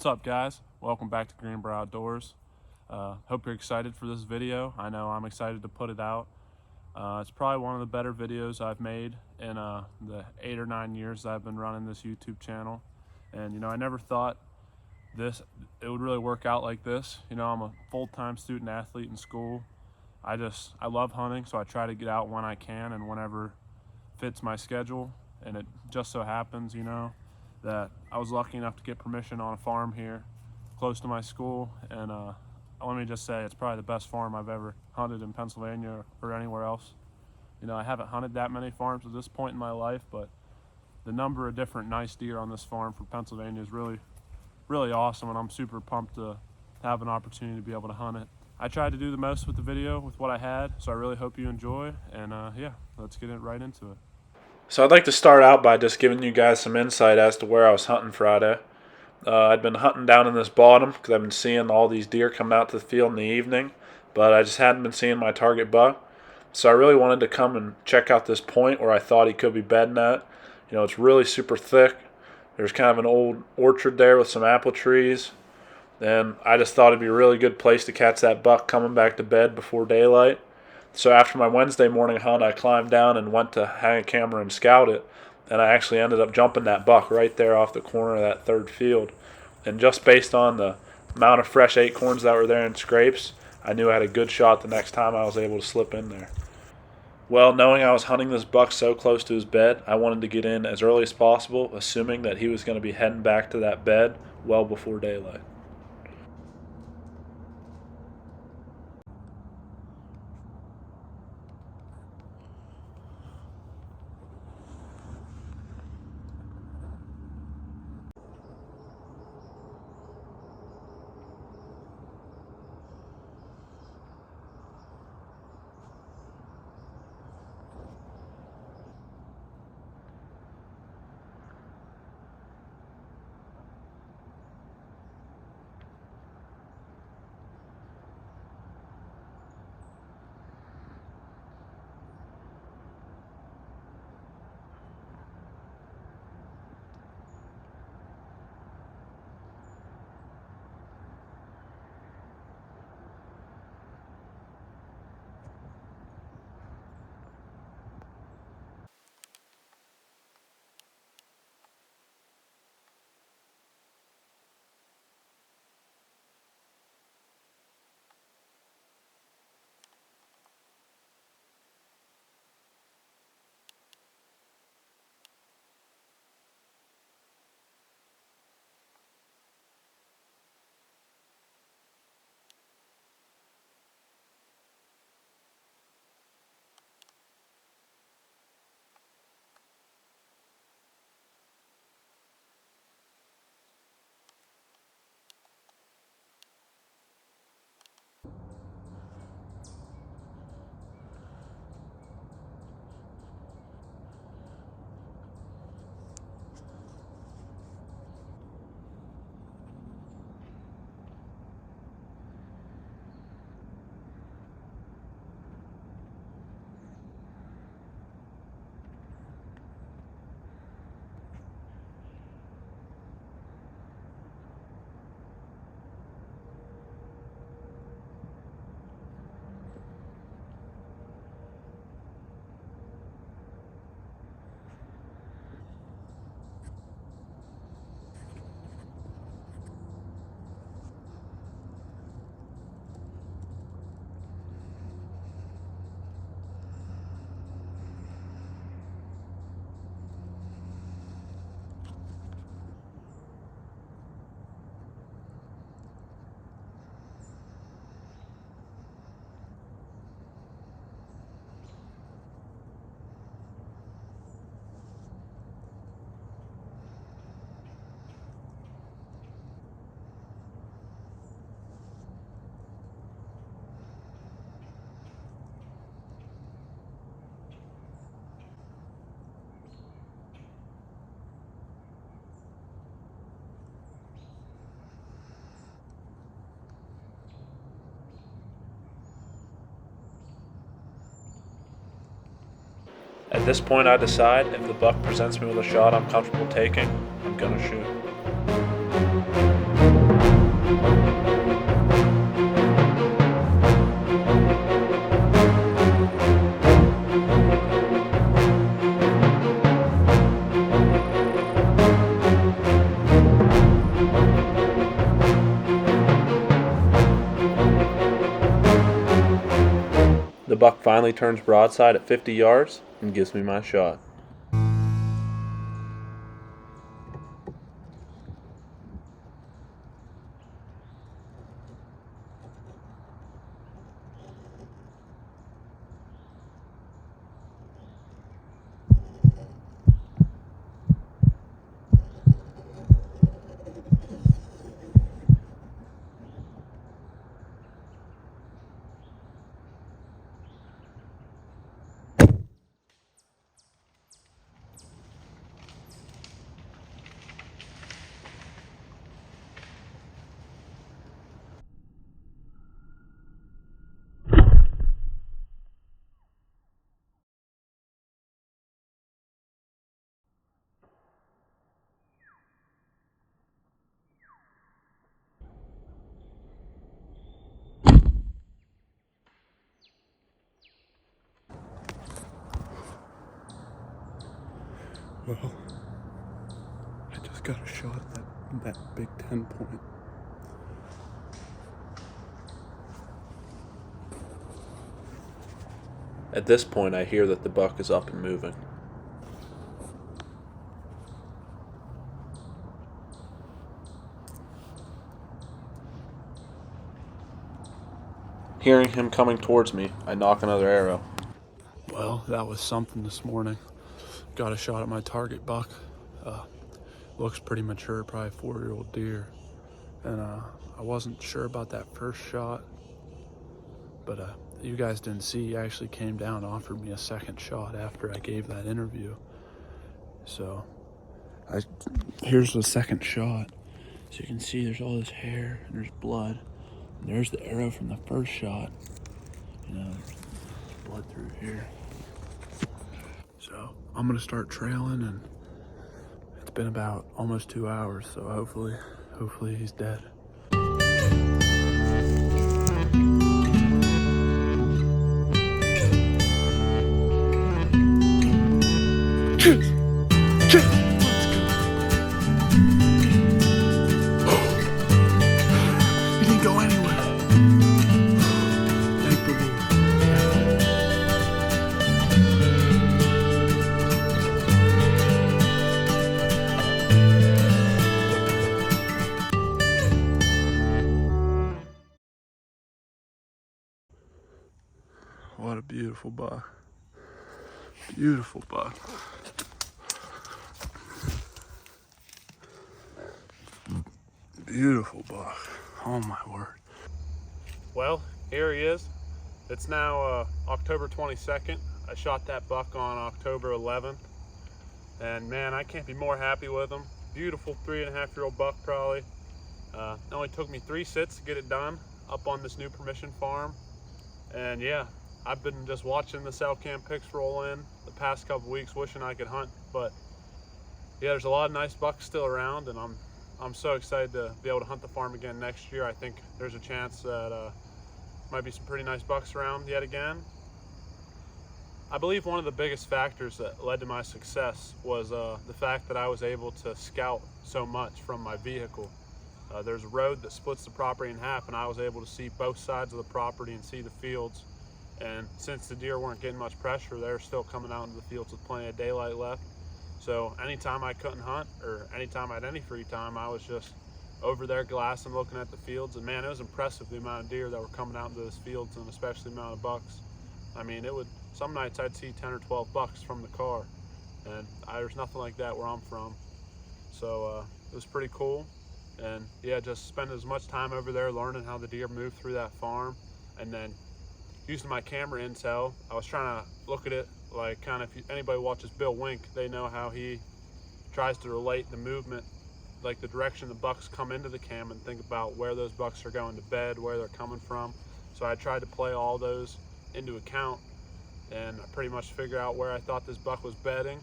What's up, guys? Welcome back to Greenbrier Outdoors. Hope you're excited for this video. I know I'm excited to put it out. It's probably one of the better videos I've made in the 8 or 9 years that I've been running this YouTube channel. And I never thought it would really work out like this. I'm a full-time student athlete in school. I love hunting, so I try to get out when I can and whenever fits my schedule. And it just so happens, that I was lucky enough to get permission on a farm here close to my school. And let me just say, it's probably the best farm I've ever hunted in Pennsylvania or anywhere else. I haven't hunted that many farms at this point in my life, but the number of different nice deer on this farm for Pennsylvania is really, really awesome, and I'm super pumped to have an opportunity to be able to hunt it. I tried to do the most with the video with what I had, so I really hope you enjoy, and yeah, let's get it right into it. So I'd like to start out by just giving you guys some insight as to where I was hunting Friday. I'd been hunting down in this bottom because I've been seeing all these deer coming out to the field in the evening, but I just hadn't been seeing my target buck. So I really wanted to come and check out this point where I thought he could be bedding at. It's really super thick. There's kind of an old orchard there with some apple trees. And I just thought it'd be a really good place to catch that buck coming back to bed before daylight. So after my Wednesday morning hunt, I climbed down and went to hang a camera and scout it. And I actually ended up jumping that buck right there off the corner of that third field. And just based on the amount of fresh acorns that were there in scrapes, I knew I had a good shot the next time I was able to slip in there. Well, knowing I was hunting this buck so close to his bed, I wanted to get in as early as possible, assuming that he was going to be heading back to that bed well before daylight. At this point, I decide if the buck presents me with a shot I'm comfortable taking, I'm going to shoot. The buck finally turns broadside at 50 yards and gives me my shot. Well, I just got a shot at that big 10 point. At this point, I hear that the buck is up and moving. Hearing him coming towards me, I nock another arrow. Well, that was something this morning. Got a shot at my target buck. Looks pretty mature, probably 4-year-old deer. And I wasn't sure about that first shot, but you guys didn't see, he actually came down and offered me a second shot after I gave that interview. So here's the second shot. So you can see there's all this hair and there's blood. And there's the arrow from the first shot. You know, there's blood through here. So I'm gonna start trailing, and it's been about almost 2 hours, so hopefully he's dead. Cheers! Cheers! He didn't go anywhere. Thank the Lord. What a beautiful buck. Beautiful buck. Beautiful buck. Oh my word. Well, here he is. It's now October 22nd. I shot that buck on October 11th. And man, I can't be more happy with him. Beautiful 3.5-year-old buck probably. It only took me 3 sits to get it done up on this new permission farm. And yeah, I've been just watching the cell cam pics roll in the past couple weeks, wishing I could hunt. But yeah, there's a lot of nice bucks still around, and I'm so excited to be able to hunt the farm again next year. I think there's a chance that might be some pretty nice bucks around yet again. I believe one of the biggest factors that led to my success was the fact that I was able to scout so much from my vehicle. There's a road that splits the property in half, and I was able to see both sides of the property and see the fields. And since the deer weren't getting much pressure, they were still coming out into the fields with plenty of daylight left. So anytime I couldn't hunt, or anytime I had any free time, I was just over there glassing, looking at the fields. And man, it was impressive the amount of deer that were coming out into those fields, and especially the amount of bucks. I mean, some nights I'd see 10 or 12 bucks from the car, and there's nothing like that where I'm from. So it was pretty cool. And yeah, just spend as much time over there learning how the deer move through that farm, and then using my camera intel, I was trying to look at it like kind of, if anybody watches Bill Wink, they know how he tries to relate the movement, like the direction the bucks come into the cam, and think about where those bucks are going to bed, where they're coming from. So I tried to play all those into account, and I pretty much figured out where I thought this buck was bedding.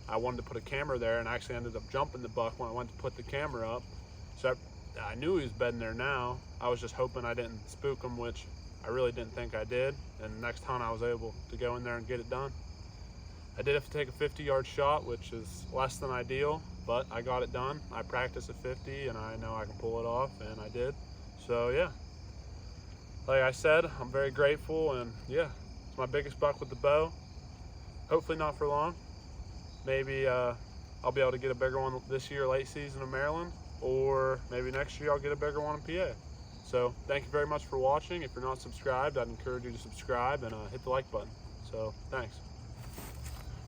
I wanted to put a camera there, and I actually ended up jumping the buck when I went to put the camera up. So I knew he was bedding there now. I was just hoping I didn't spook him, which I really didn't think I did. And next time I was able to go in there and get it done. I did have to take a 50-yard shot, which is less than ideal, but I got it done. I practiced at 50 and I know I can pull it off, and I did. So yeah, like I said, I'm very grateful, and yeah, it's my biggest buck with the bow. Hopefully not for long. Maybe I'll be able to get a bigger one this year, late season in Maryland, or maybe next year I'll get a bigger one in PA. So thank you very much for watching. If you're not subscribed, I'd encourage you to subscribe and hit the like button. So thanks.